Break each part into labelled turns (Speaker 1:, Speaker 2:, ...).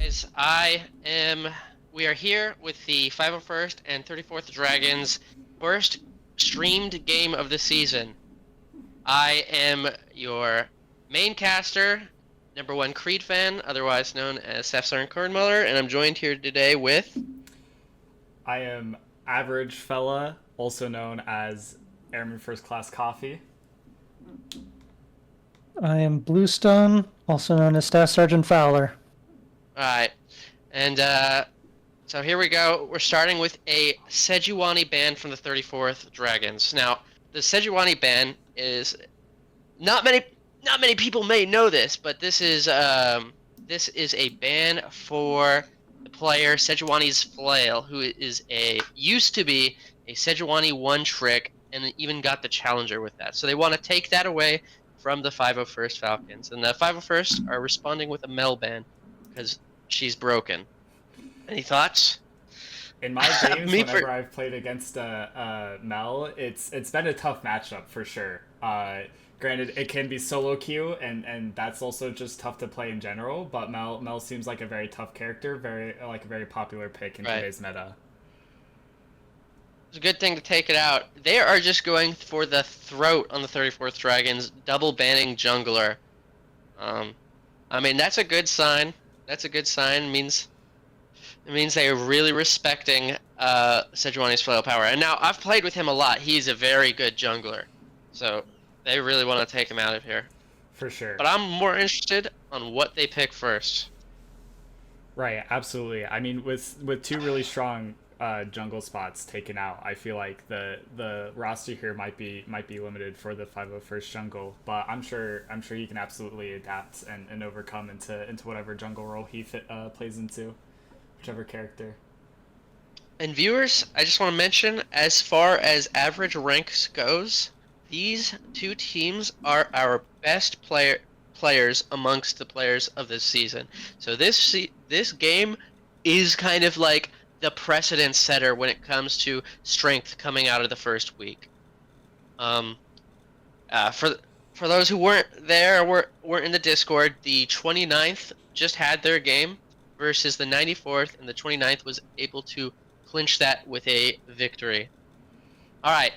Speaker 1: Guys, we are here with the 501st and 34th Dragons first streamed game of the season. I am your main caster, number one Creed fan, otherwise known as Safsar Kornmuller, and I'm joined here today with...
Speaker 2: I am Average Fella, also known as Airman First Class Coffee.
Speaker 3: I am Bluestone, also known as Staff Sergeant Fowler.
Speaker 1: Alright, and so here we go. We're starting with a Sejuani ban from the 34th Dragons. Now, the Sejuani ban is... Not many people may know this, but this is a ban for the player Sejuani's Flail, who used to be a Sejuani one trick and even got the challenger with that. So they want to take that away from the 501st Falcons. And the 501st are responding with a Mel ban because she's broken. Any thoughts?
Speaker 2: In my games, whenever I've played against Mel, it's been a tough matchup for sure. Granted, it can be solo queue, and that's also just tough to play in general. But Mel seems like a very tough character, a very popular pick in today's meta.
Speaker 1: It's a good thing to take it out. They are just going for the throat on the 34th Dragons, double banning jungler. I mean, that's a good sign. That's a good sign. It means they are really respecting Sejuani's Flail power. And now, I've played with him a lot. He's a very good jungler. So, they really want to take him out of here.
Speaker 2: For sure.
Speaker 1: But I'm more interested on what they pick first.
Speaker 2: Right, absolutely. I mean, with two really strong jungle spots taken out, I feel like the roster here might be limited for the 501st jungle, but I'm sure he can absolutely adapt and overcome into whatever jungle role he plays into, whichever character.
Speaker 1: And viewers, I just want to mention, as far as average ranks goes, these two teams are our best players amongst the players of this season. So this game is kind of like the precedent setter when it comes to strength coming out of the first week. For those who weren't there or weren't in the Discord, the 29th just had their game versus the 94th, and the 29th was able to clinch that with a victory. All right.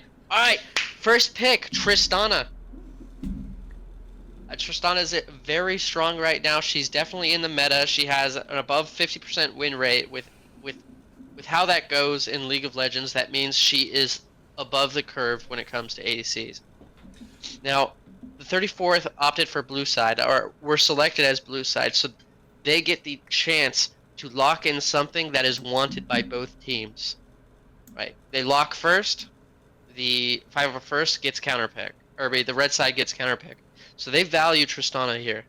Speaker 1: First pick, Tristana. Tristana is very strong right now. She's definitely in the meta. She has an above 50% win rate. With how that goes in League of Legends, that means she is above the curve when it comes to ADCs. Now, the 34th opted for blue side, or were selected as blue side, so they get the chance to lock in something that is wanted by both teams. Right? They lock first. The 501st gets counterpick, or the red side gets counterpick. So they value Tristana here.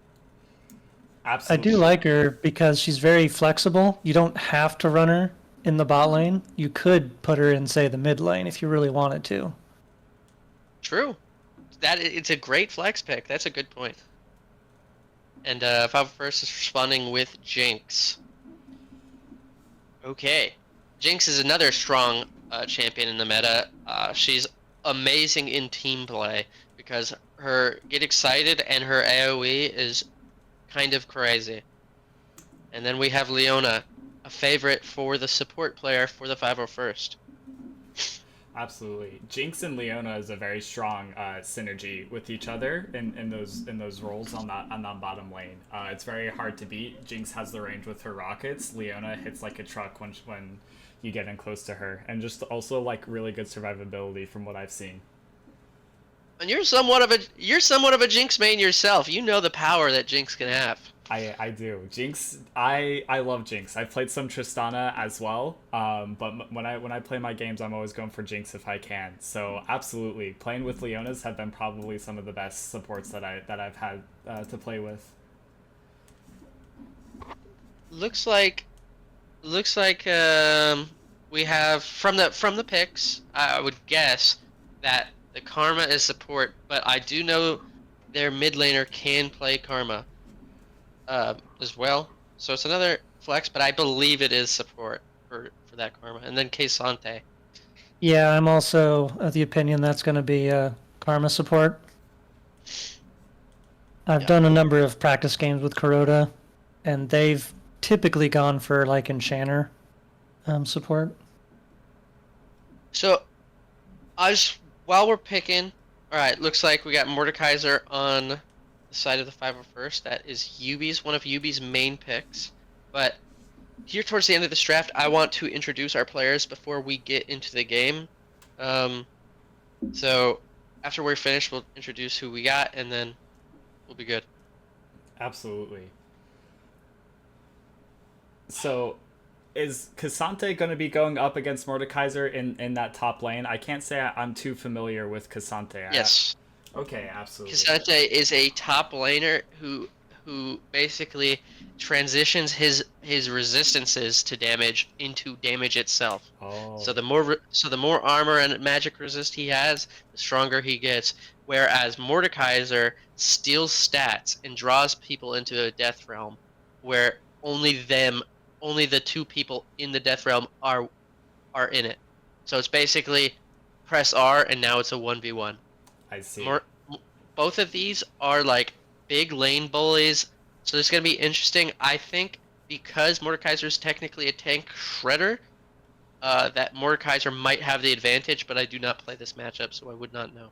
Speaker 2: Absolutely.
Speaker 3: I do like her because she's very flexible. You don't have to run her in the bot lane. You could put her in, say, the mid lane if you really wanted to.
Speaker 1: True. It's a great flex pick. That's a good point. And 501st is responding with Jinx. Okay. Jinx is another strong champion in the meta. She's amazing in team play because her Get Excited and her AoE is kind of crazy. And then we have Leona, a favorite for the support player for the 501st.
Speaker 2: Absolutely. Jinx and Leona is a very strong synergy with each other in those roles on that bottom lane. It's very hard to beat. Jinx has the range with her rockets. Leona hits like a truck when you get in close to her, and just also like really good survivability from what I've seen.
Speaker 1: And you're somewhat of a Jinx main yourself. You know the power that Jinx can have.
Speaker 2: I do. Jinx, I love Jinx. I've played some Tristana as well, but when I play my games, I'm always going for Jinx if I can. So absolutely, playing with Leonas have been probably some of the best supports that I've had to play with.
Speaker 1: Looks like we have from the picks. I would guess that the Karma is support, but I do know their mid laner can play Karma as well. So it's another flex, but I believe it is support for that Karma. And then Kesante.
Speaker 3: Yeah, I'm also of the opinion that's going to be Karma support. I've done a number of practice games with Kuroda, and they've typically gone for like enchanter support.
Speaker 1: So, while we're picking, all right, looks like we got Mordekaiser on the side of the 501st. That is Yubi's, one of Yubi's main picks. But here towards the end of this draft, I want to introduce our players before we get into the game. So after we're finished, we'll introduce who we got, and then we'll be good.
Speaker 2: Absolutely. So, is Cassante going to be going up against Mordekaiser in that top lane? I can't say I'm too familiar with Cassante.
Speaker 1: Yes.
Speaker 2: Okay, absolutely.
Speaker 1: Cassante is a top laner who basically transitions his resistances to damage into damage itself.
Speaker 2: Oh.
Speaker 1: So the more armor and magic resist he has, the stronger he gets. Whereas Mordekaiser steals stats and draws people into a death realm, where only the two people in the death realm are in it. So it's basically press R and now it's a 1v1.
Speaker 2: I see.
Speaker 1: Both of these are like big lane bullies, so it's going to be interesting. I think because Mordekaiser is technically a tank shredder, that Mordekaiser might have the advantage, but I do not play this matchup, so I would not know.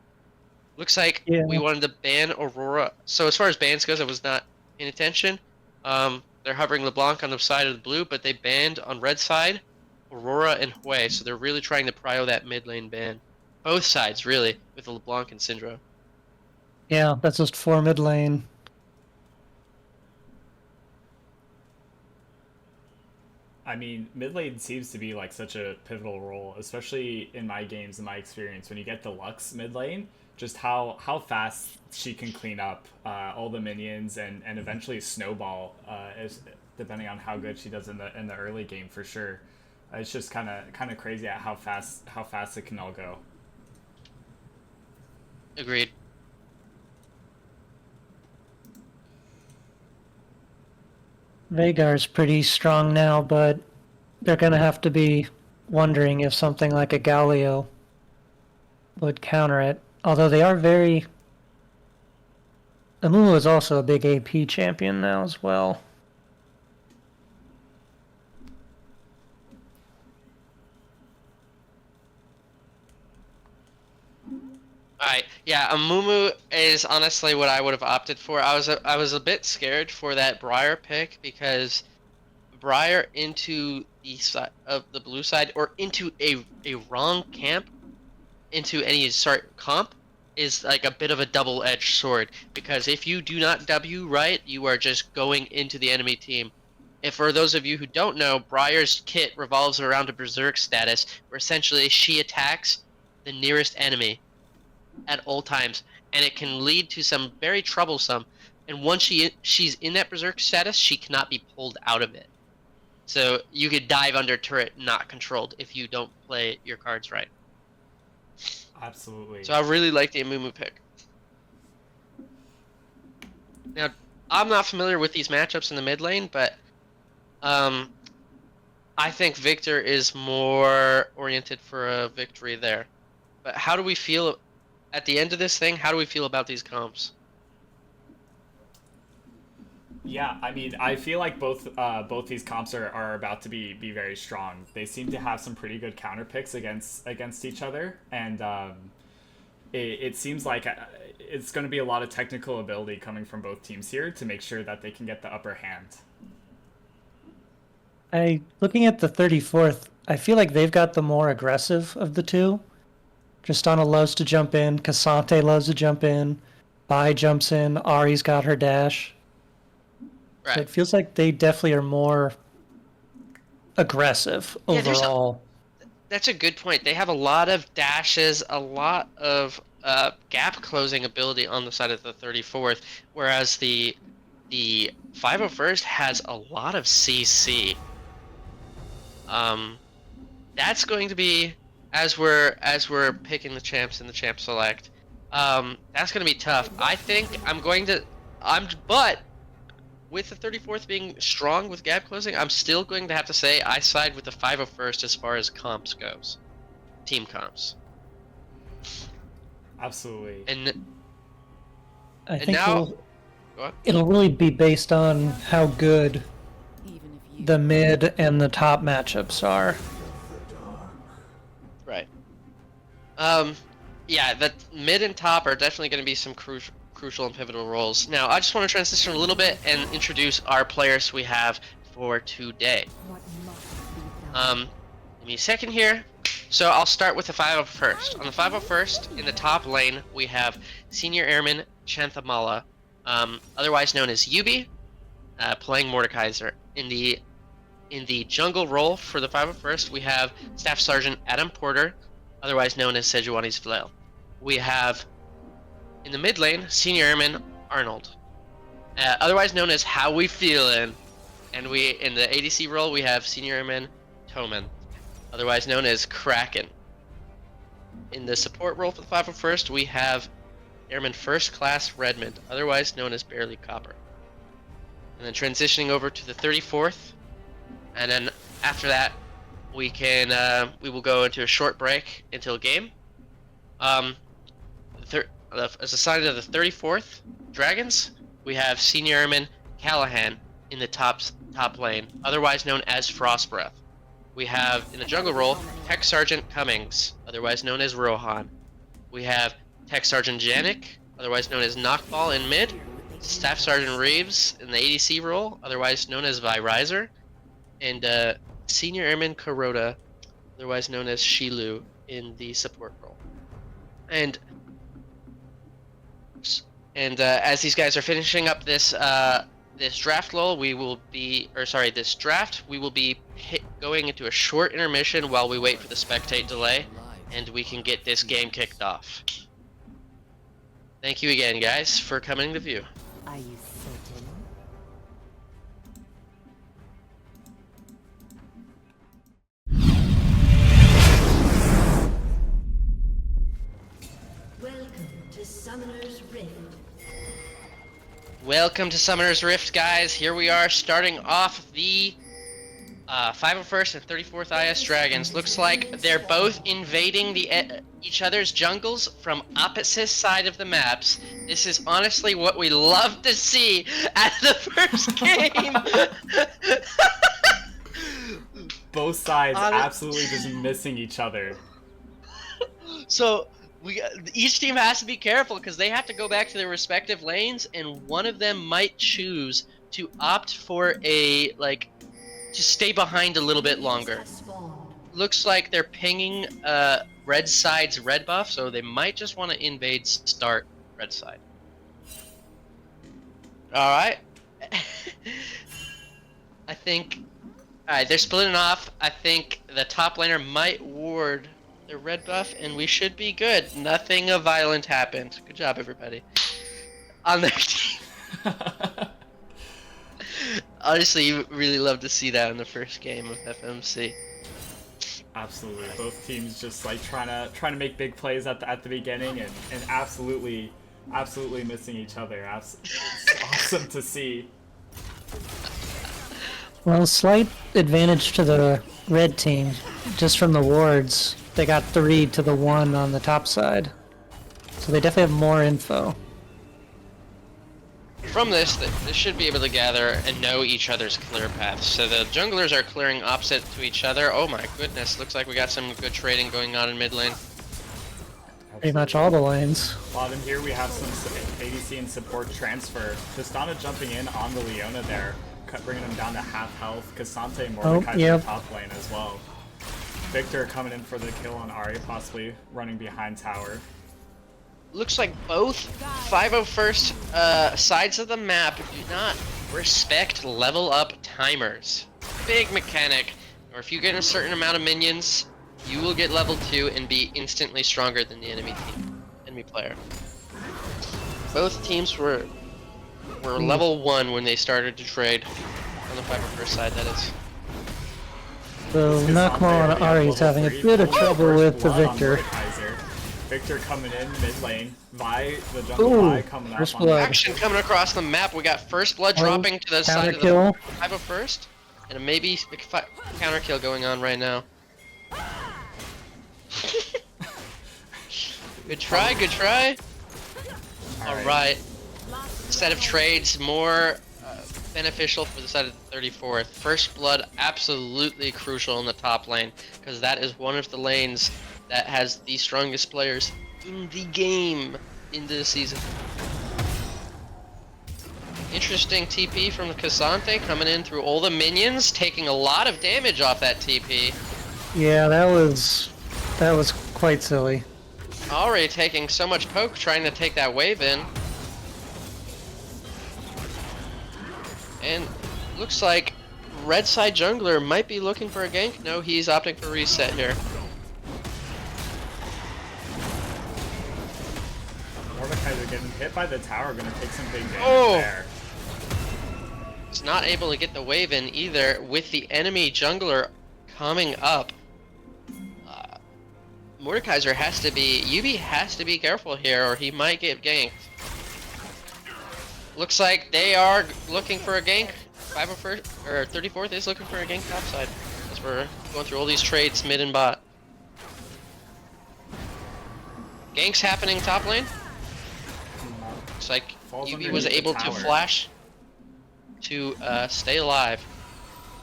Speaker 1: Looks like we wanted to ban Aurora. So as far as bans goes, I was not paying attention. They're hovering LeBlanc on the side of the blue, but they banned on red side Aurora and Hui, so they're really trying to prio that mid lane ban. Both sides, really, with LeBlanc and Syndra.
Speaker 3: Yeah, that's just 4 mid lane.
Speaker 2: I mean, mid lane seems to be like such a pivotal role, especially in my games, in my experience, when you get the Lux mid lane, just how fast she can clean up all the minions and eventually snowball, depending on how good she does in the early game for sure. It's just kind of crazy at how fast it can all go.
Speaker 1: Agreed.
Speaker 3: Veigar's pretty strong now, but they're going to have to be wondering if something like a Galio would counter it. Although they are very... Amumu is also a big AP champion now as well.
Speaker 1: Alright, yeah, Amumu is honestly what I would have opted for. I was a bit scared for that Briar pick because Briar into the side of the blue side or into a wrong camp, into any comp is like a bit of a double-edged sword because if you do not W right, you are just going into the enemy team. And for those of you who don't know, Briar's kit revolves around a berserk status where essentially she attacks the nearest enemy at all times, and it can lead to some very troublesome. And once she's in that berserk status, she cannot be pulled out of it. So you could dive under turret not controlled if you don't play your cards right.
Speaker 2: Absolutely.
Speaker 1: So I really like the Amumu pick. Now, I'm not familiar with these matchups in the mid lane, but I think Victor is more oriented for a victory there. But how do we feel at the end of this thing? How do we feel about these comps?
Speaker 2: Yeah, I mean, I feel like both these comps are about to be very strong. They seem to have some pretty good counter picks against each other, and it seems like it's going to be a lot of technical ability coming from both teams here to make sure that they can get the upper hand.
Speaker 3: Looking at the 34th, I feel like they've got the more aggressive of the two. Tristana loves to jump in, Cassante loves to jump in, Bai jumps in, Ari's got her dash.
Speaker 1: Right.
Speaker 3: So it feels like they definitely are more aggressive overall.
Speaker 1: That's a good point. They have a lot of dashes, a lot of gap closing ability on the side of the 34th, whereas the 501st has a lot of CC. That's going to be as we're picking the champs in the champ select. That's going to be tough. I think but with the 34th being strong with gap closing, I'm still going to have to say I side with the 501st as far as comps goes. Team comps.
Speaker 2: Absolutely.
Speaker 1: And
Speaker 3: I think
Speaker 1: now
Speaker 3: it'll really be based on how good the mid and the top matchups are.
Speaker 1: Right. Yeah, the mid and top are definitely going to be some crucial and pivotal roles. Now, I just want to transition a little bit and introduce our players we have for today. Give me a second here. So I'll start with the 501st. On the 501st, in the top lane, we have Senior Airman Chanthamala, otherwise known as Yubi, playing Mordekaiser. In the jungle role for the 501st, we have Staff Sergeant Adam Porter, otherwise known as Sejuani's Flail. We have, in the mid lane, Senior Airman Arnold, otherwise known as How We Feelin'. And in the ADC role, we have Senior Airman Toman, otherwise known as Kraken. In the support role for the 501st, we have Airman First Class Redmond, otherwise known as Barely Copper. And then transitioning over to the 34th, and then after that, we will go into a short break until game. As assigned to the 34th Dragons, we have Senior Airman Callahan in the top lane, otherwise known as Frostbreath. We have, in the jungle role, Tech Sergeant Cummings, otherwise known as Rohan. We have Tech Sergeant Janik, otherwise known as Knockball in mid. Staff Sergeant Reeves in the ADC role, otherwise known as Vyrizer. And Senior Airman Kuroda, otherwise known as Shilu, in the support role. And as these guys are finishing up this draft lull, this draft, we will be going into a short intermission while we wait for the spectate delay, and we can get this game kicked off. Thank you again, guys, for coming to view.
Speaker 4: Are you certain?
Speaker 5: Welcome to Summoner's Rift.
Speaker 1: Welcome to Summoner's Rift, guys. Here we are, starting off the 501st and 34th IS Dragons. Looks like they're both invading each other's jungles from opposite side of the maps. This is honestly what we love to see at the first game.
Speaker 2: Both sides absolutely just missing each other.
Speaker 1: So each team has to be careful because they have to go back to their respective lanes, and one of them might choose to opt for to stay behind a little bit longer. Looks like they're pinging red side's red buff, so they might just want to invade start red side. Alright. I think... Alright, they're splitting off. I think the top laner might ward their red buff, and we should be good. Nothing violent happened. Good job, everybody. On their team. Honestly, you really love to see that in the first game of FMC.
Speaker 2: Absolutely, both teams just trying to make big plays at the beginning and absolutely missing each other. It's awesome to see.
Speaker 3: Well, slight advantage to the red team, just from the wards. They got 3 to the 1 on the top side, so they definitely have more info.
Speaker 1: From this, they should be able to gather and know each other's clear paths. So the junglers are clearing opposite to each other. Oh my goodness, looks like we got some good trading going on in mid lane.
Speaker 3: Pretty much all the lanes.
Speaker 2: Bottom here we have some ADC and support transfer. Tristana jumping in on the Leona there, bringing them down to half health. Cassante and Mordekaiser in the top lane as well. Victor coming in for the kill on Ahri, possibly running behind tower.
Speaker 1: Looks like both 501st sides of the map do not respect level up timers. Big mechanic, or if you get a certain amount of minions, you will get level 2 and be instantly stronger than the enemy player. Both teams were level 1 when they started to trade on the 501st side, that is.
Speaker 3: So Nakmal and Ahri's having a bit of trouble with the Victor.
Speaker 2: Victor coming in mid lane. The jungle Vi coming up. On
Speaker 1: action coming across the map. We got first blood dropping to the side of the 501st, and maybe a counter kill going on right now. Good try, good try. All right. Instead of trades, more beneficial for the side of the 34th. First blood absolutely crucial in the top lane, because that is one of the lanes that has the strongest players in the game in this season. Interesting TP from Cassante coming in through all the minions, taking a lot of damage off that TP.
Speaker 3: Yeah, that was quite silly.
Speaker 1: Already taking so much poke trying to take that wave in. And looks like red side jungler might be looking for a gank. No, he's opting for reset here.
Speaker 2: Mordekaiser getting hit by the tower, gonna take some big damage there.
Speaker 1: He's not able to get the wave in either with the enemy jungler coming up. Mordekaiser has to be, Yubi has to be careful here or he might get ganked. Looks like they are looking for a gank. 501st, or 34th is looking for a gank topside. As we're going through all these trades mid and bot. Ganks happening top lane. Looks like Yubi was able to flash to stay alive.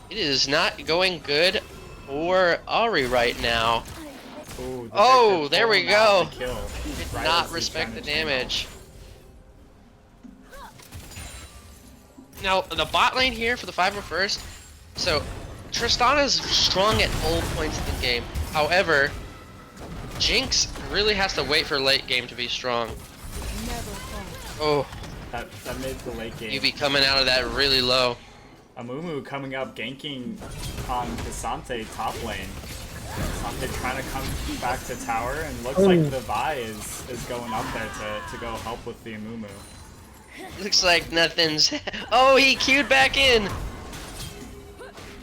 Speaker 1: It is not going good for Ari right now.
Speaker 2: Ooh,
Speaker 1: oh, there we go.
Speaker 2: Did
Speaker 1: not respect the damage. Now, the bot lane here for the 501st. So, Tristana's strong at all points in the game. However, Jinx really has to wait for late game to be strong. Oh.
Speaker 2: That made the late game.
Speaker 1: Yubi coming out of that really low.
Speaker 2: Amumu coming up, ganking on Cassante top lane. Cassante trying to come back to tower, and looks like the Vi is going up there to go help with the Amumu.
Speaker 1: Looks like nothing's... Oh, he queued back in!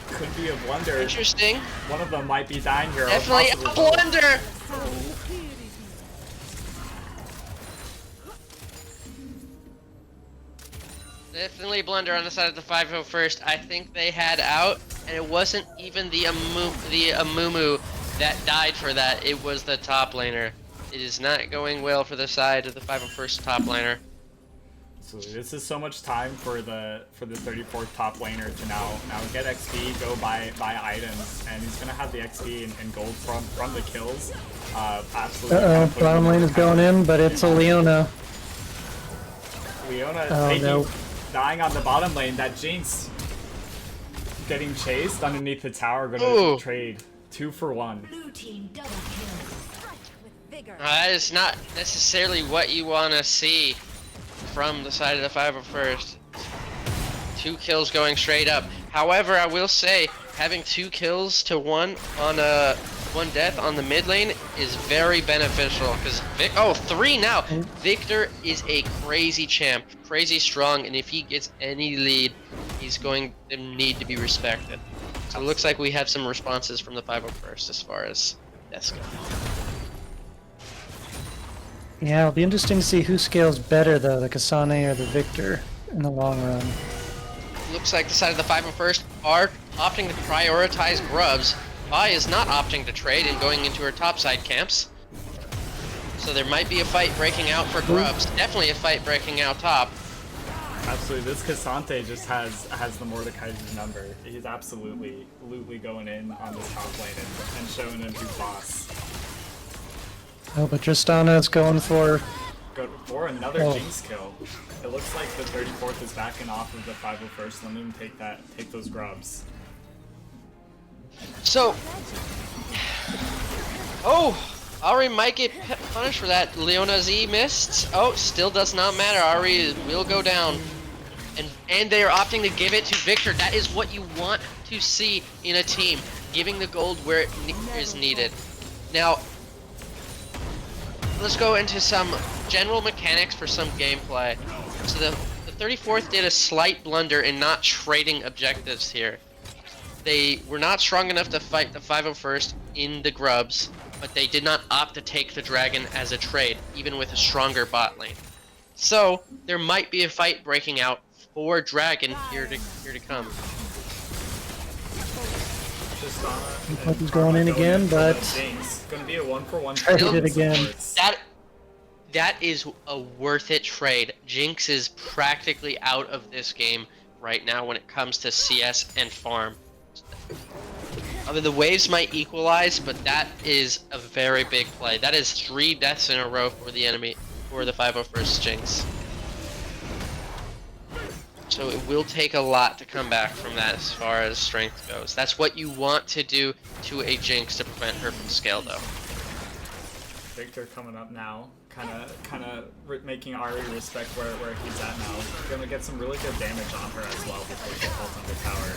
Speaker 2: Could be a blunder.
Speaker 1: Interesting.
Speaker 2: One of them might be dying here.
Speaker 1: Definitely a blunder! Definitely a blunder on the side of the 501st. I think they had out, and it wasn't even the Amumu that died for that. It was the top laner. It is not going well for the side of the 501st top laner.
Speaker 2: Absolutely. This is so much time for the 34th top laner to now get XP, go buy items, and he's gonna have the XP and gold from the kills. Absolutely.
Speaker 3: Bottom lane is going in, but it's a Leona.
Speaker 2: Leona dying on the bottom lane. That Jinx getting chased underneath the tower. Gonna trade 2 for 1.
Speaker 5: Blue team double kill. With vigor.
Speaker 1: That is not necessarily what you want to see from the side of the 501st. 2 kills going straight up. However, I will say, having 2 kills to 1 on one death on the mid lane is very beneficial because 3 now. Victor is a crazy champ, crazy strong, and if he gets any lead, he's going to need to be respected. So it looks like we have some responses from the 501st as far as deaths go.
Speaker 3: Yeah, it'll be interesting to see who scales better though, the Kasane or the Victor in the long run.
Speaker 1: Looks like the side of the 501st are opting to prioritize grubs. Vi is not opting to trade and going into her topside camps. So there might be a fight breaking out for grubs. Definitely a fight breaking out top.
Speaker 2: Absolutely, this Cassante just has the Mordekaiser's number. He's absolutely going in on this top lane and showing him who's boss.
Speaker 3: Oh, but Tristana's going for
Speaker 2: another Jinx kill. It looks like the 34th is backing off of the 501st. Let him take those grubs.
Speaker 1: So, Ari might get punished for that. Leona Z missed. Oh, still does not matter. Ari will go down. And they are opting to give it to Victor. That is what you want to see in a team. Giving the gold where it is needed. Now, let's go into some general mechanics for some gameplay. So the 34th did a slight blunder in not trading objectives here. They were not strong enough to fight the 501st in the grubs, but they did not opt to take the dragon as a trade, even with a stronger bot lane. So there might be a fight breaking out for dragon here to come.
Speaker 3: He's going in again, but
Speaker 2: It's gonna be a 1-for-1
Speaker 3: traded it again.
Speaker 1: That is a worth it trade. Jinx is practically out of this game right now when it comes to CS and farm. I mean, the waves might equalize, but that is a very big play. That is 3 deaths in a row for the enemy, for the 501st Jinx. So it will take a lot to come back from that as far as strength goes. That's what you want to do to a Jinx to prevent her from scale, though.
Speaker 2: Victor coming up now, kind of making Ari respect where he's at now. Gonna get some really good damage on her as well before she falls on the tower.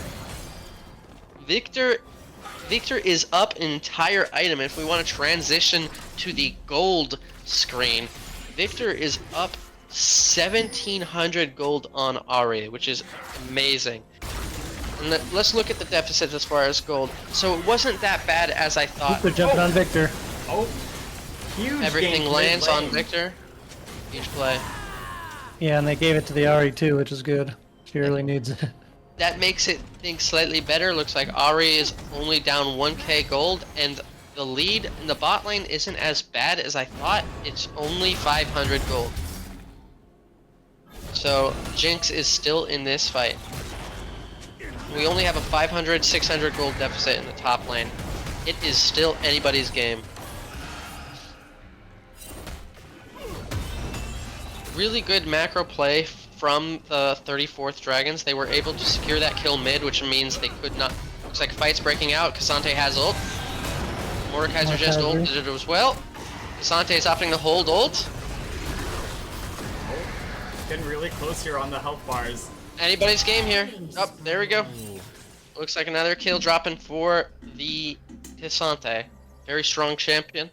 Speaker 1: Victor is up an entire item. If we want to transition to the gold screen, Victor is up 1,700 gold on Ari, which is amazing. And let's look at the deficits as far as gold. So it wasn't that bad as I thought.
Speaker 3: They're jumping on Victor.
Speaker 2: Oh, huge
Speaker 1: Everything
Speaker 2: gank
Speaker 1: lands
Speaker 2: mid
Speaker 1: on
Speaker 2: lane.
Speaker 1: Victor. Huge play.
Speaker 3: Yeah, and they gave it to the Ari too, which is good. She really needs it.
Speaker 1: That makes it think slightly better. Looks like Ari is only down 1k gold, and the lead in the bot lane isn't as bad as I thought. It's only 500 gold. So Jinx is still in this fight. We only have a 500, 600 gold deficit in the top lane. It is still anybody's game. Really good macro play from the 34th Dragons. They were able to secure that kill mid, which means they could not... Looks like fight's breaking out. Cassante has ult. Mordekaiser just ulted it as well. Cassante is opting to hold ult.
Speaker 2: Getting really close here on the health bars.
Speaker 1: Anybody's game here. Oh, there we go. Looks like another kill dropping for the Cassante. Very strong champion.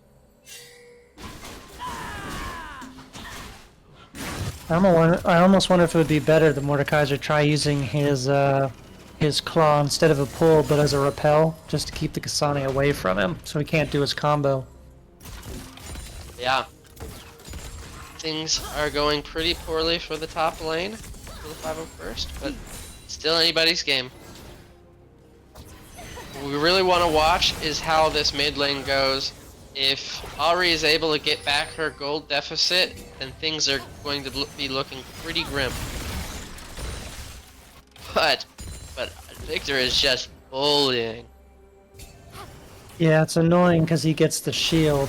Speaker 3: I almost wonder if it would be better that Mordekaiser try using his claw instead of a pull, but as a repel, just to keep the Kasane away from him, so he can't do his combo.
Speaker 1: Yeah. Things are going pretty poorly for the top lane, for the 501st, but still anybody's game. What we really want to watch is how this mid lane goes. If Ari is able to get back her gold deficit, then things are going to be looking pretty grim. But Victor is just bullying.
Speaker 3: Yeah, it's annoying because he gets the shield,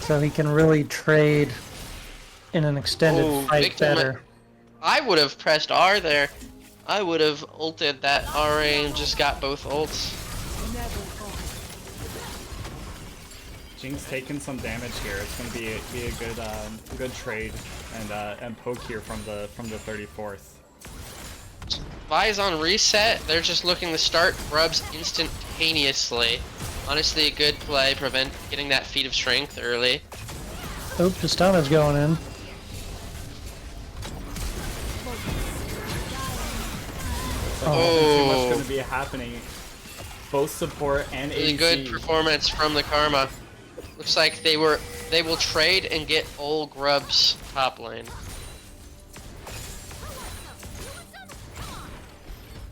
Speaker 3: so he can really trade in an extended fight
Speaker 1: Victor
Speaker 3: better.
Speaker 1: I would have pressed R there. I would have ulted that RA and just got both ults.
Speaker 2: Jinx taking some damage here. It's gonna be a good trade and poke here from the 34th.
Speaker 1: Vi's on reset. They're just looking to start grubs instantaneously. Honestly, a good play. Prevent getting that feat of strength early.
Speaker 3: Oh, Tristana's going in.
Speaker 2: Nothing too much gonna be happening. Both support and
Speaker 1: Really
Speaker 2: ADC.
Speaker 1: good performance from the Karma. Looks like they will trade and get old grubs top lane.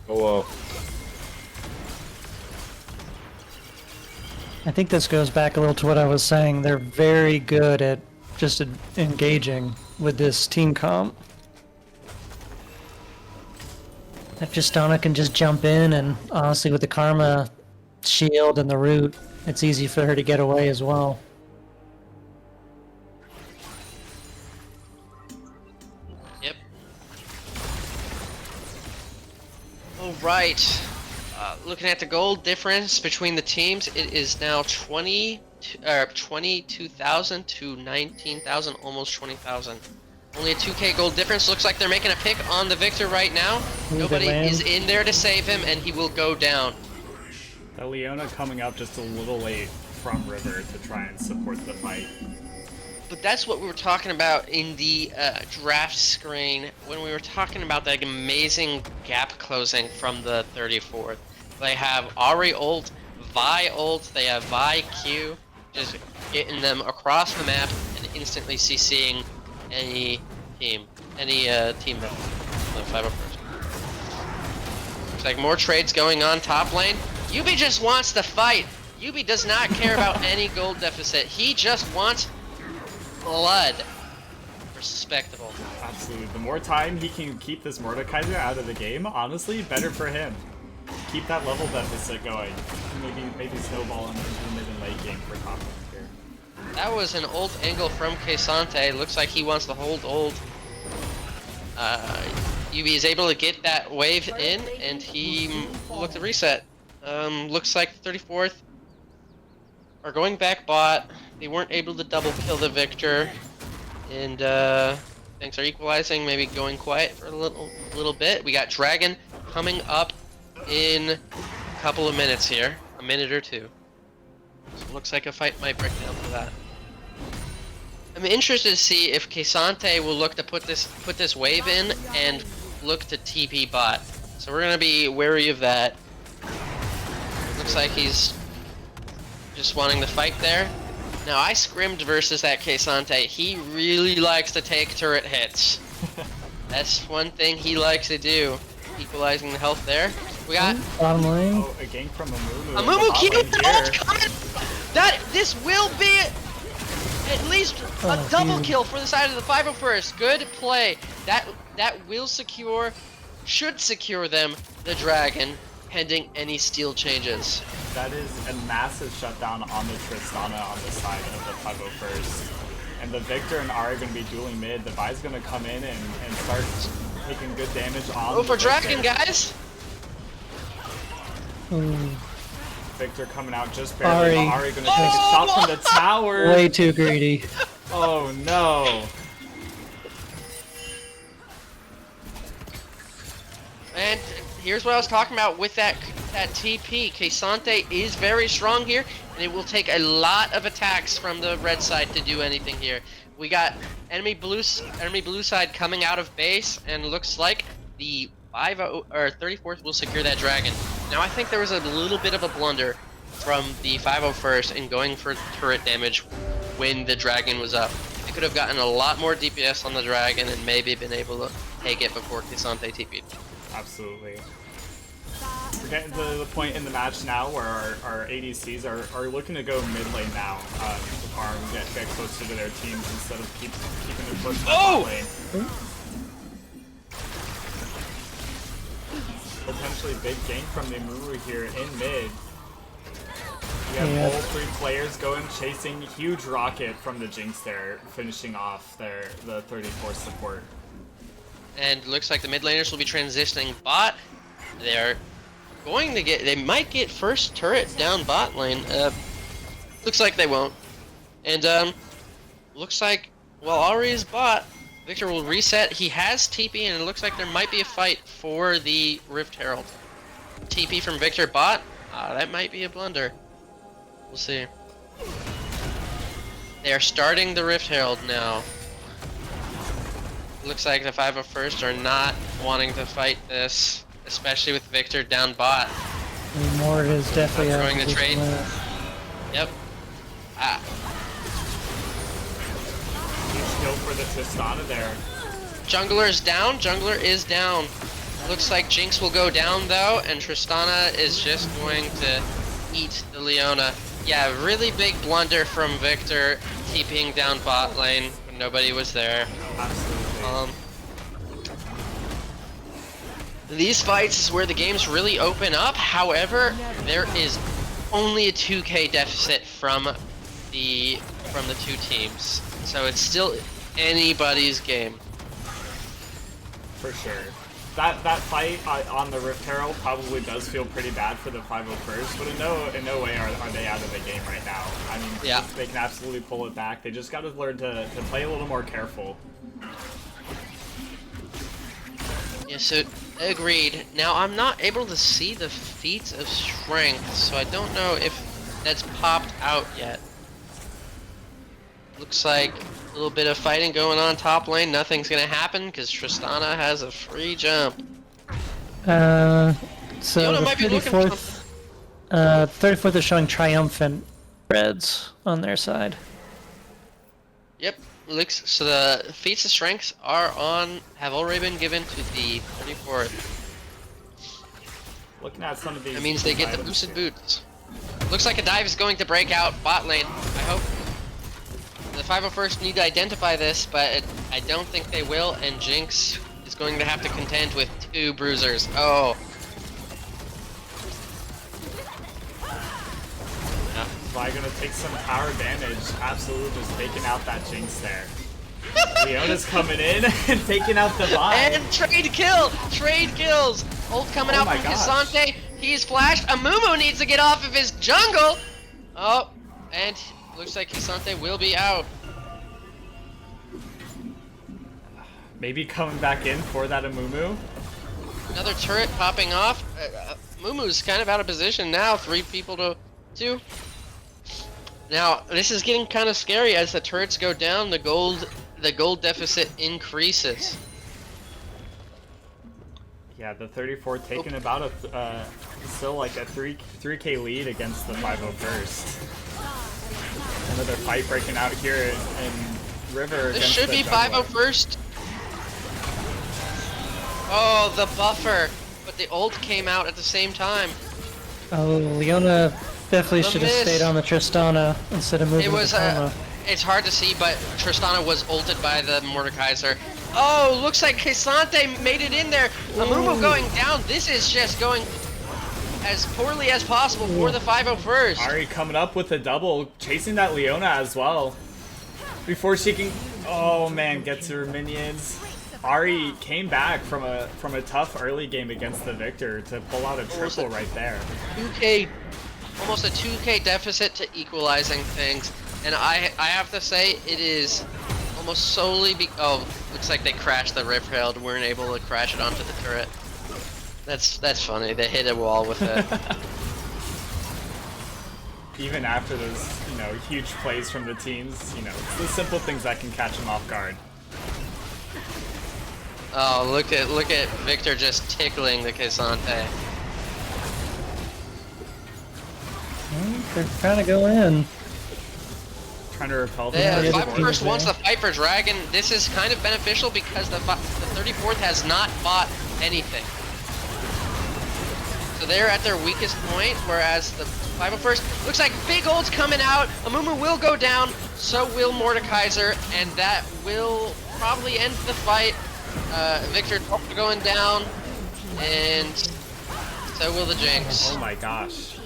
Speaker 4: Oh, whoa.
Speaker 3: I think this goes back a little to what I was saying. They're very good at just engaging with this team comp. If Tristana can just jump in, and honestly with the Karma shield and the root, it's easy for her to get away as well.
Speaker 1: Yep. Alright. Looking at the gold difference between the teams, it is now 22,000 to 19,000, almost 20,000. Only a 2k gold difference. Looks like they're making a pick on the Victor right now. Nobody is in there to save him, and he will go down.
Speaker 2: The Leona coming up just a little late from River to try and support the fight.
Speaker 1: But that's what we were talking about in the draft screen when we were talking about that amazing gap closing from the 34th. They have Ari ult, Vi ult, they have Vi Q, just getting them across the map and instantly CCing any team member. The 501st. Looks like more trades going on top lane. Yubi just wants to fight. Yubi does not care about any gold deficit. He just wants blood. Respectable.
Speaker 2: Absolutely. The more time he can keep this Mordekaiser out of the game, honestly, better for him. Keep that level deficit going. Maybe snowball into the mid and late game for top lane here.
Speaker 1: That was an ult angle from Kesante. Looks like he wants to hold ult. UB is able to get that wave in, and he looked to reset. Looks like the 34th are going back bot. They weren't able to double kill the Victor, and things are equalizing. Maybe going quiet for a little bit. We got Dragon coming up in a couple of minutes here, a minute or two. So looks like a fight might break down for that. I'm interested to see if Kesante will look to put this wave in and look to TP bot. So we're gonna be wary of that. Looks like he's just wanting to fight there. Now I scrimmed versus that Kesante. He really likes to take turret hits. That's one thing he likes to do. Equalizing the health there. We got
Speaker 3: Bottom lane.
Speaker 2: Oh, a gank from Amumu.
Speaker 1: Amumu
Speaker 2: Top lane
Speaker 1: coming. This will be at least a double kill for the side of the 501st. Good play. That will should secure them the Dragon, pending any steal changes.
Speaker 2: That is a massive shutdown on the Tristana on the side of the 501st. And the Victor and Ari are going to be dueling mid. The Vi's going to come in and start taking good damage on
Speaker 1: Go for
Speaker 2: the
Speaker 1: Dragon,
Speaker 2: Victor.
Speaker 1: guys!
Speaker 3: Ooh,
Speaker 2: Victor coming out just barely.
Speaker 3: Ari.
Speaker 2: Ari going to take a shot from the tower.
Speaker 3: way too greedy.
Speaker 2: Oh no.
Speaker 1: And here's what I was talking about with that TP. Kesante is very strong here, and it will take a lot of attacks from the red side to do anything here. We got enemy blue side coming out of base, and looks like the 34th will secure that Dragon. Now I think there was a little bit of a blunder from the 501st in going for turret damage when the Dragon was up. They could have gotten a lot more DPS on the Dragon and maybe been able to take it before Kesante TP'd.
Speaker 2: Absolutely. We're getting to the point in the match now where our ADCs are looking to go mid lane now to farm, get closer to their teams instead of keeping their push in the top lane. Potentially big gank from the Amumu here in mid. We have all three players going chasing. Huge rocket from the Jinx there, finishing off the 34 support.
Speaker 1: And looks like the mid laners will be transitioning bot. They're going to they might get first turret down bot lane. Looks like they won't. And looks like while Ari is bot, Victor will reset. He has TP, and it looks like there might be a fight for the Rift Herald. TP from Victor bot. That might be a blunder. We'll see. They are starting the Rift Herald now. Looks like the 501st are not wanting to fight this, especially with Victor down bot.
Speaker 3: Mord is definitely
Speaker 1: Throwing the
Speaker 3: out of
Speaker 1: trade.
Speaker 3: this.
Speaker 1: Yep.
Speaker 2: Huge kill for the Tristana there.
Speaker 1: Jungler is down. Jungler is down. Looks like Jinx will go down though, and Tristana is just going to eat the Leona. Yeah, really big blunder from Victor, TPing down bot lane when nobody was there.
Speaker 2: Absolutely.
Speaker 1: These fights is where the games really open up. However, there is only a 2k deficit from the two teams, so it's still anybody's game.
Speaker 2: For sure. That fight on the Rift Herald probably does feel pretty bad for the 501st, but in no way are they out of the game right now. I mean,
Speaker 1: yeah,
Speaker 2: they can absolutely pull it back. They just got to learn to play a little more careful.
Speaker 1: Yeah, so agreed. Now I'm not able to see the feats of strength, so I don't know if that's popped out yet. Looks like a little bit of fighting going on top lane. Nothing's gonna happen because Tristana has a free jump.
Speaker 3: So
Speaker 1: Leona
Speaker 3: the
Speaker 1: might be looking for
Speaker 3: 34th, 34th is showing triumphant reds on their side.
Speaker 1: Yep. Looks so the feats of strength have already been given to the 34th.
Speaker 2: Looking at some of these.
Speaker 1: That means they get the
Speaker 2: items
Speaker 1: boosted
Speaker 2: here.
Speaker 1: boots. Looks like a dive is going to break out bot lane. I hope the 501st need to identify this, but I don't think they will, and Jinx is going to have to contend with 2 bruisers. Oh.
Speaker 2: Vi gonna take some power damage. Absolutely just taking out that Jinx there. Leona's coming in and taking out the Vi.
Speaker 1: And trade kill! Trade kills! Ult coming
Speaker 2: Oh
Speaker 1: out
Speaker 2: my
Speaker 1: from
Speaker 2: gosh.
Speaker 1: Cassante. He's flashed. Amumu needs to get off of his jungle. Oh, and looks like Cassante will be out.
Speaker 2: Maybe coming back in for that Amumu.
Speaker 1: Another turret popping off. Mumu's kind of out of position now. 3 people to 2. Now, this is getting kind of scary as the turrets go down. The gold deficit increases.
Speaker 2: Yeah, the 34 taking about a still like a 3K lead against the 501st. Another fight breaking out here in River.
Speaker 1: This
Speaker 2: against
Speaker 1: should
Speaker 2: the
Speaker 1: be
Speaker 2: jungler.
Speaker 1: 501st. Oh, the buffer. But the ult came out at the same time.
Speaker 3: Oh, Leona definitely
Speaker 1: The
Speaker 3: should have
Speaker 1: miss.
Speaker 3: stayed on the Tristana instead of moving
Speaker 1: It was
Speaker 3: to Karma.
Speaker 1: it's hard to see, but Tristana was ulted by the Mordekaiser. Oh, looks like Cassante made it in there. Amumu going down. This is just going as poorly as possible for the 501st.
Speaker 2: Ari coming up with a double, chasing that Leona as well. Before she can, oh man, get to her minions. Ari came back from a tough early game against the Victor to pull out a triple right there.
Speaker 1: 2K, almost a 2K deficit to equalizing things, and I have to say it is almost solely oh, looks like they crashed the Rift Rail, weren't able to crash it onto the turret. That's funny. They hit a wall with it.
Speaker 2: Even after those, huge plays from the teams, it's the simple things that can catch them off guard.
Speaker 1: Oh, look at Victor just tickling the Cassante.
Speaker 3: They're trying to go in.
Speaker 2: Trying to repel
Speaker 1: Yeah,
Speaker 2: them.
Speaker 1: the
Speaker 3: Yeah,
Speaker 1: 501st
Speaker 3: yeah.
Speaker 1: wants to fight for Dragon. This is kind of beneficial because the 34th has not bought anything. So they're at their weakest point, whereas the 501st looks like big ult's coming out. Amumu will go down, so will Mordekaiser, and that will probably end the fight. Victor going down, and so will the Jinx.
Speaker 2: Oh my gosh.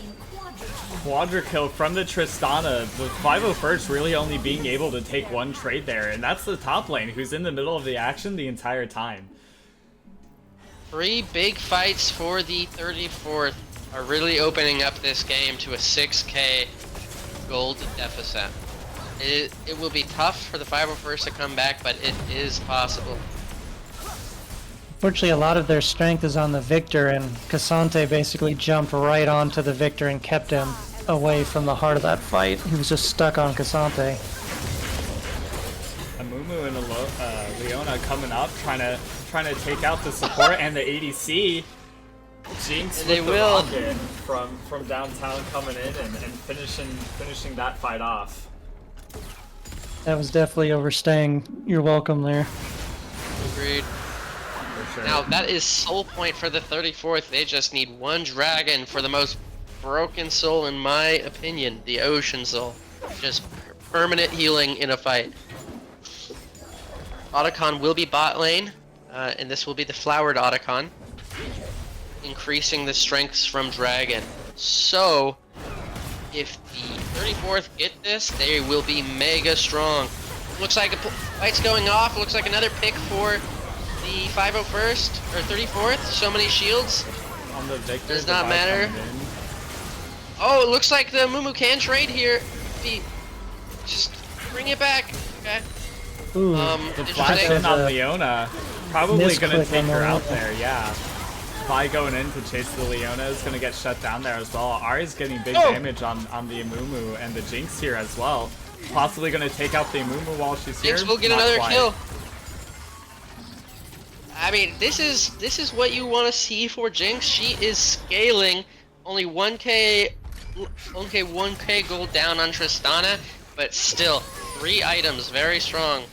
Speaker 2: Quadra kill from the Tristana. The 501st really only being able to take one trade there, and that's the top lane who's in the middle of the action the entire time.
Speaker 1: 3 big fights for the 34th are really opening up this game to a 6K gold deficit. It will be tough for the 501st to come back, but it is possible.
Speaker 3: Unfortunately, a lot of their strength is on the Victor, and Cassante basically jumped right onto the Victor and kept him away from the heart of that fight. He was just stuck on Cassante.
Speaker 2: Amumu and Leona coming up, trying to take out the support and the ADC. Jinx
Speaker 1: And they
Speaker 2: with the
Speaker 1: will.
Speaker 2: rocket from downtown coming in and finishing that fight off.
Speaker 3: That was definitely overstaying your welcome there.
Speaker 1: Agreed.
Speaker 2: For sure.
Speaker 1: Now, that is soul point for the 34th. They just need 1 dragon for the most broken soul, in my opinion, the Ocean Soul. Just permanent healing in a fight. Otacon will be bot lane, and this will be the flowered Otacon, increasing the strengths from dragon. So, if the 34th get this, they will be mega strong. Looks like a fight's going off. Looks like another pick for the 501st or 34th. So many shields.
Speaker 2: On the Victor,
Speaker 1: Does
Speaker 2: the
Speaker 1: not
Speaker 2: Vi
Speaker 1: matter.
Speaker 2: coming in.
Speaker 1: Oh, it looks like the Mumu can trade here. Just bring it back. Okay.
Speaker 3: Ooh,
Speaker 2: The flash
Speaker 1: Interesting.
Speaker 2: in on Leona, probably gonna
Speaker 3: misclick
Speaker 2: take
Speaker 3: on
Speaker 2: her
Speaker 3: the
Speaker 2: out
Speaker 3: Leona.
Speaker 2: there, yeah. Vi going in to chase the Leona is gonna get shut down there as well. Ari's getting big
Speaker 1: Oh!
Speaker 2: damage on the Amumu and the Jinx here as well. Possibly gonna take out the Amumu while she's here.
Speaker 1: Jinx will get
Speaker 2: Not
Speaker 1: another
Speaker 2: quite.
Speaker 1: kill. I mean, this is what you want to see for Jinx. She is scaling. Only 1K gold down on Tristana, but still 3 items, very strong.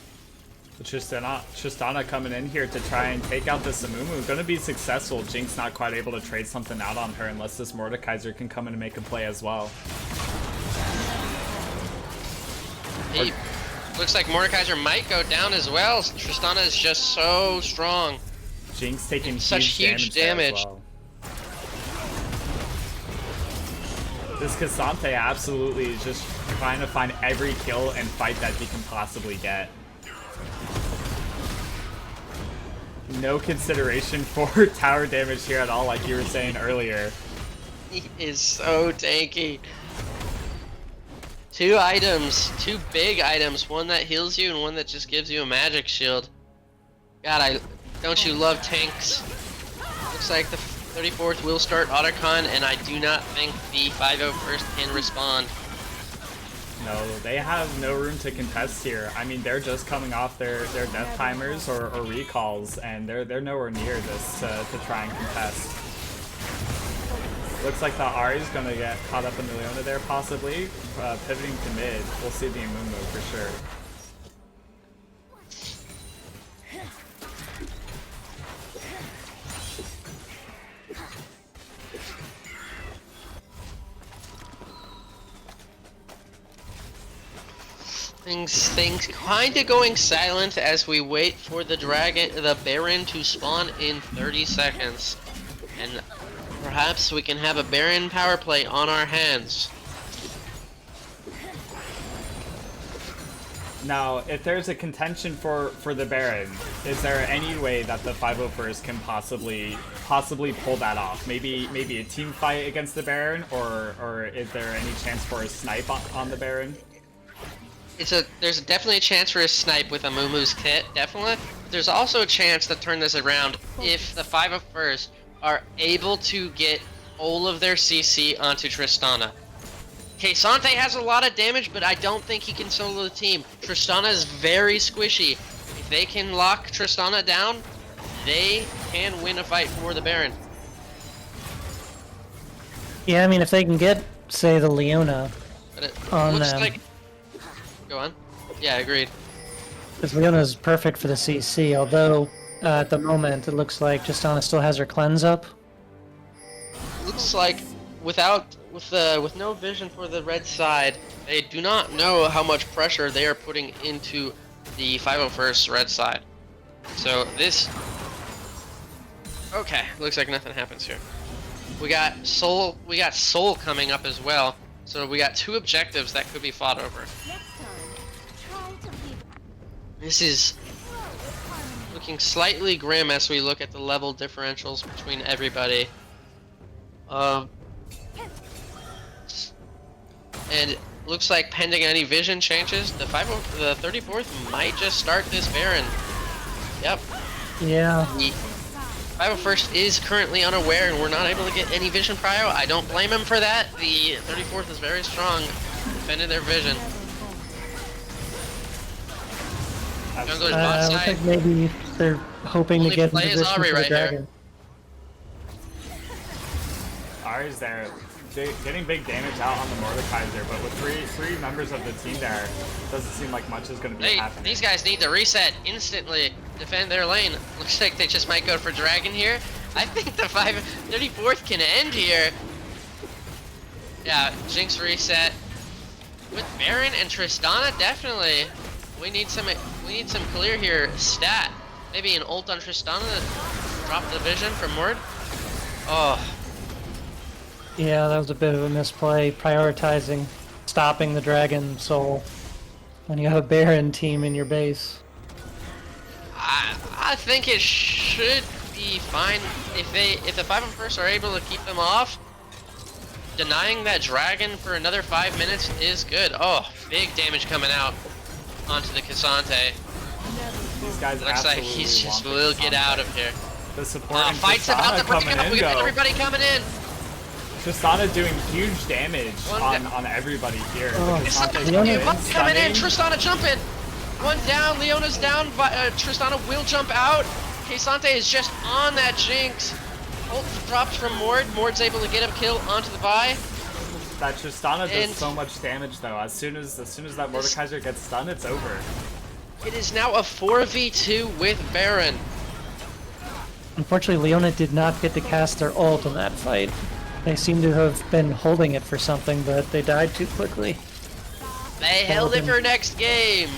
Speaker 2: The Tristana coming in here to try and take out this Amumu. Gonna be successful. Jinx not quite able to trade something out on her unless this Mordekaiser can come in and make a play as well.
Speaker 1: He Looks like Mordekaiser might go down as well. Tristana is just so strong.
Speaker 2: Jinx taking
Speaker 1: Such huge damage.
Speaker 2: there as well. This Cassante absolutely is just trying to find every kill and fight that he can possibly get. No consideration for tower damage here at all, like you were saying earlier.
Speaker 1: He is so tanky. 2 items, 2 big items, one that heals you and one that just gives you a magic shield. God, don't you love tanks? Looks like the 34th will start Otacon, and I do not think the 501st can respond.
Speaker 2: No, they have no room to contest here. I mean, they're just coming off their death timers or recalls, and they're nowhere near this to try and contest. Looks like the Ahri's gonna get caught up in the Leona there, possibly. Pivoting to mid. We'll see the Amumu for sure.
Speaker 1: Things kinda going silent as we wait for the Baron to spawn in 30 seconds. And perhaps we can have a Baron power play on our hands.
Speaker 2: Now, if there's a contention for the Baron, is there any way that the 501st can possibly pull that off? Maybe a team fight against the Baron, or is there any chance for a snipe on the Baron?
Speaker 1: There's definitely a chance for a snipe with Amumu's kit, definitely. There's also a chance to turn this around if the 501st are able to get all of their CC onto Tristana. Cassante has a lot of damage, but I don't think he can solo the team. Tristana is very squishy. If they can lock Tristana down, they can win a fight for the Baron.
Speaker 3: Yeah, I mean, if they can get, say, the Leona
Speaker 1: But it
Speaker 3: on
Speaker 1: looks
Speaker 3: them.
Speaker 1: like... Go on. Yeah, agreed.
Speaker 3: Because Leona's perfect for the CC, although at the moment it looks like Justana still has her cleanse up.
Speaker 1: Looks like with no vision for the red side, they do not know how much pressure they are putting into the 501st red side. So this... Okay, looks like nothing happens here. We got Soul coming up as well. So we got 2 objectives that could be fought over. This is looking slightly grim as we look at the level differentials between everybody. And looks like pending any vision changes, the 34th might just start this Baron. Yep.
Speaker 3: Yeah.
Speaker 1: The 501st is currently unaware and we're not able to get any vision prio. I don't blame him for that. The 34th is very strong, defending their vision. Jungler's bot
Speaker 3: Looks
Speaker 1: side.
Speaker 3: like maybe they're hoping
Speaker 1: Only
Speaker 3: to get in
Speaker 1: play is
Speaker 3: position for
Speaker 1: Ahri
Speaker 3: the
Speaker 1: right here.
Speaker 3: dragon.
Speaker 2: Ahri's there, getting big damage out on the Mordekaiser, but with three members of the team there, doesn't seem like much is going to be happening.
Speaker 1: These guys need to reset instantly, defend their lane. Looks like they just might go for dragon here. I think the 34th can end here. Yeah, Jinx reset. With Baron and Tristana, definitely. We need some clear here. Stat. Maybe an ult on Tristana to drop the vision from Mord. Oh.
Speaker 3: Yeah, that was a bit of a misplay, prioritizing stopping the dragon soul when you have a Baron team in your base.
Speaker 1: I think it should be fine if the 501st are able to keep them off. Denying that dragon for another 5 minutes is good. Oh, big damage coming out onto the Cassante.
Speaker 2: These guys
Speaker 1: Looks like he's just will get out of here.
Speaker 2: The support and
Speaker 1: Fight's about to break up. We got everybody coming in.
Speaker 2: Tristana doing huge damage on everybody here.
Speaker 3: Oh,
Speaker 1: Leona's coming in. Tristana jumping. One down. Leona's down. Tristana will jump out. Cassante is just on that Jinx. Ult drops from Mord. Mord's able to get a kill onto the Vi.
Speaker 2: That Tristana does so much damage though. As soon as that Mordekaiser gets stunned, it's over.
Speaker 1: It is now a 4v2 with Baron.
Speaker 3: Unfortunately, Leona did not get to cast their ult in that fight. They seem to have been holding it for something, but they died too quickly.
Speaker 1: They held it for next game.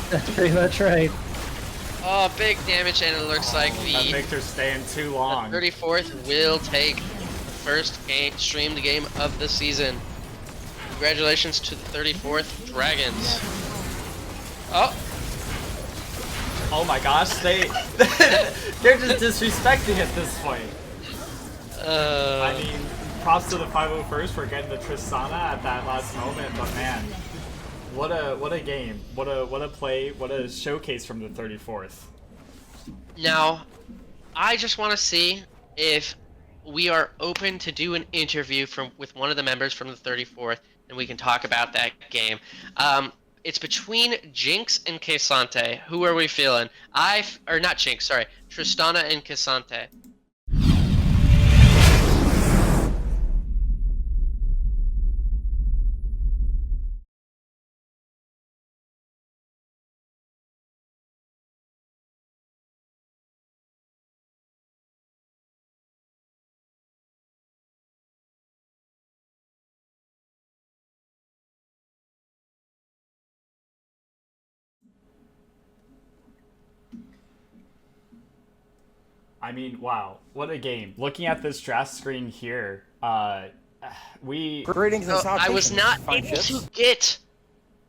Speaker 3: That's pretty much right.
Speaker 1: Oh, big damage, and it looks like
Speaker 2: That
Speaker 1: the
Speaker 2: Victor's staying too long.
Speaker 1: 34th will take the first game, streamed game of the season. Congratulations to the 34th Dragons. Oh,
Speaker 2: Oh my gosh, they're just disrespecting at this point. I mean, props to the 501st for getting the Tristana at that last moment, but man, what a game, what a play, what a showcase from the 34th.
Speaker 1: now, I just want to see if we are open to do an interview with one of the members from the 34th, and we can talk about that game. It's between Jinx and Caesante. Who are we feeling? Or not Jinx, sorry. Tristana and Caesante.
Speaker 2: I mean, wow, what a game. Looking at this draft screen here,
Speaker 4: Greetings and
Speaker 1: I
Speaker 4: salutations.
Speaker 1: was not
Speaker 4: fine
Speaker 1: able
Speaker 4: ships.
Speaker 1: to get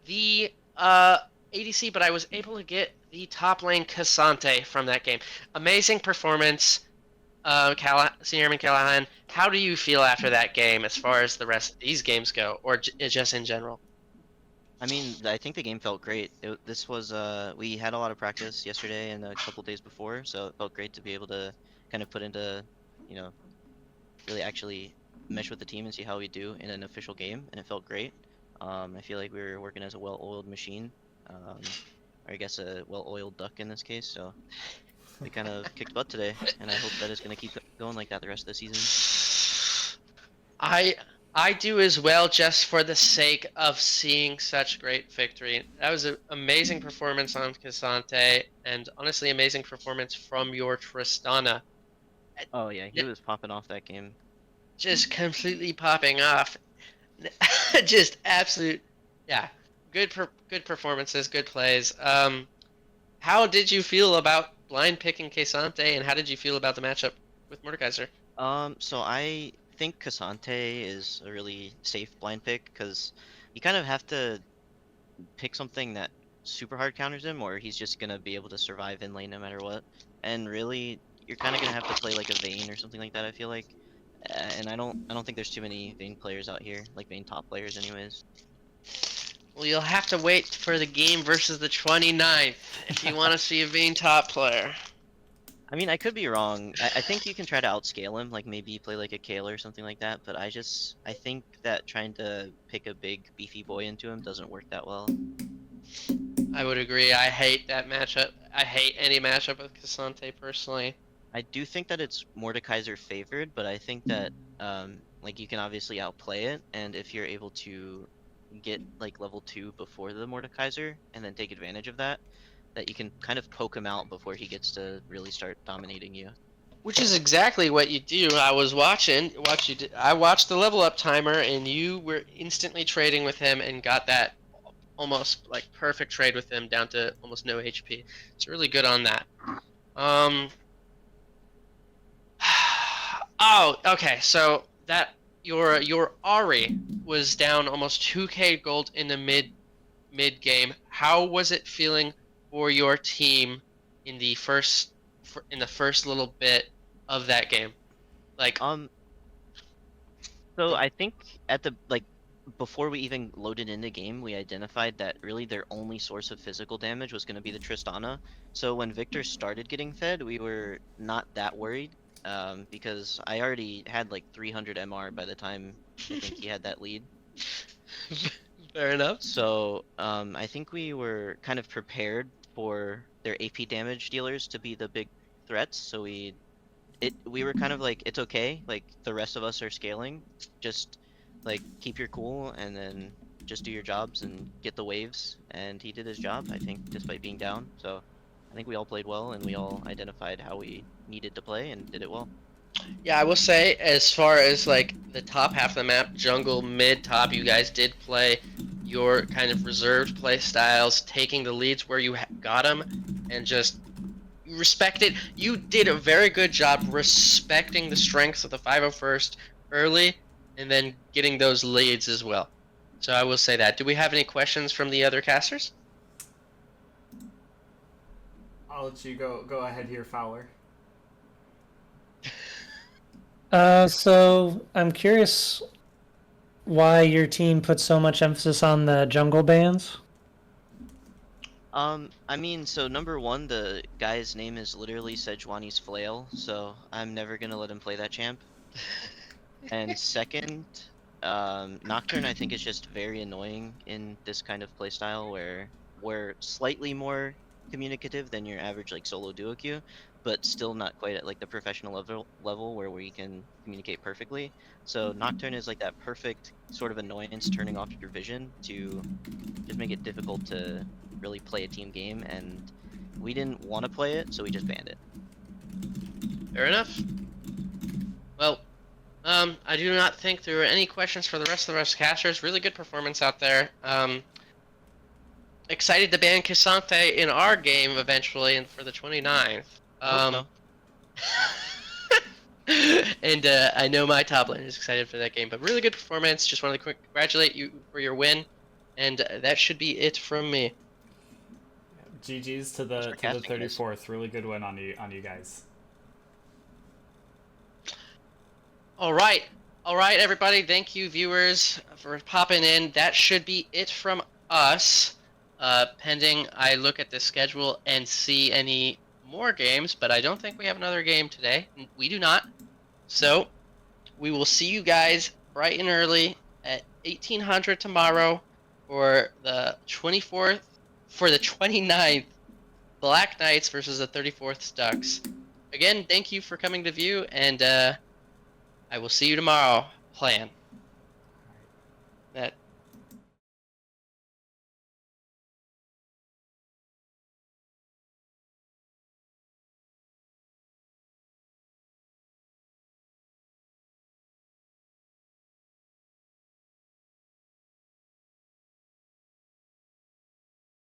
Speaker 1: the ADC, but I was able to get the top lane Caesante from that game. Amazing performance, Senior Airman Callahan. How do you feel after that game as far as the rest of these games go, or just in general?
Speaker 6: I mean, I think the game felt great. This was we had a lot of practice yesterday and a couple days before, so it felt great to be able to kind of put into, really actually mesh with the team and see how we do in an official game, and it felt great. I feel like we were working as a well-oiled machine, or I guess a well-oiled duck in this case. So we kind of kicked butt today, and I hope that it's going to keep going like that the rest of the season.
Speaker 1: I do as well, just for the sake of seeing such great victory. That was an amazing performance on Caesante, and honestly, amazing performance from your Tristana.
Speaker 6: Oh yeah, he was popping off that game.
Speaker 1: Just completely popping off. Just absolute, yeah. Good performances, good plays. How did you feel about blind picking Caesante, and how did you feel about the matchup with Mordekaiser?
Speaker 6: So I think Cassante is a really safe blind pick because you kind of have to pick something that super hard counters him, or he's just gonna be able to survive in lane no matter what. And really, you're kind of gonna have to play like a Vayne or something like that. I feel like, and I don't think there's too many Vayne players out here, like Vayne top players, anyways.
Speaker 1: Well, you'll have to wait for the game versus the 29th if you want to see a Vayne top player.
Speaker 6: I mean, I could be wrong. I think you can try to outscale him, like maybe play like a Kale or something like that, but I think that trying to pick a big beefy boy into him doesn't work that well.
Speaker 1: I would agree. I hate that matchup. I hate any matchup with Cassante personally.
Speaker 6: I do think that it's Mordekaiser favored, but I think that like you can obviously outplay it, and if you're able to get like level 2 before the Mordekaiser and then take advantage of that, that you can kind of poke him out before he gets to really start dominating you.
Speaker 1: Which is exactly what you do. I was watching what you did. I watched the level up timer, and you were instantly trading with him and got that almost like perfect trade with him down to almost no HP. It's really good on that. Oh, okay. So that your Ari was down almost 2k gold in the mid game. How was it feeling for your team in the first little bit of that game? Like,
Speaker 6: so I think at the before we even loaded in the game, we identified that really their only source of physical damage was going to be the Tristana. So when Victor started getting fed, we were not that worried, because I already had like 300 MR by the time I think he had that lead.
Speaker 1: Fair enough.
Speaker 6: So I think we were kind of prepared for their AP damage dealers to be the big threats. So we were kind of like, it's okay, like the rest of us are scaling, just like keep your cool and then just do your jobs and get the waves. And he did his job, I think, despite being down. So I think we all played well, and we all identified how we needed to play and did it well.
Speaker 1: Yeah, I will say, as far as like the top half of the map, jungle, mid, top, you guys did play your kind of reserved play styles, taking the leads where you got them, and just respect it. You did a very good job respecting the strengths of the 501st early, and then getting those leads as well. So I will say that. Do we have any questions from the other casters?
Speaker 2: I'll let you go ahead here, Fowler.
Speaker 3: So I'm curious why your team put so much emphasis on the jungle bans.
Speaker 6: I mean, so number one, the guy's name is literally Sejuani's Flail, so I'm never gonna let him play that champ. And second, Nocturne I think is just very annoying in this kind of playstyle where we're slightly more communicative than your average like solo duo queue, but still not quite at like the professional level where we can communicate perfectly. So Nocturne is like that perfect sort of annoyance turning off your vision to just make it difficult to really play a team game, and we didn't want to play it, so we just banned it.
Speaker 1: Fair enough. Well, I do not think there are any questions for the rest of the casters. Really good performance out there. Excited to ban Cassante in our game eventually, and for the 29th.
Speaker 6: No.
Speaker 1: And I know my top lane is excited for that game, but really good performance. Just wanted to congratulate you for your win, and that should be it from me.
Speaker 2: GG's to the 34th. Really good win on you guys.
Speaker 1: All right, everybody. Thank you, viewers, for popping in. That should be it from us. Pending I look at the schedule and see any more games, but I don't think we have another game today. We do not. So we will see you guys bright and early at 1800 tomorrow for the 24th, for the 29th, Black Knights versus the 34th Ducks. Again, thank you for coming to view, and I will see you tomorrow. Plan. That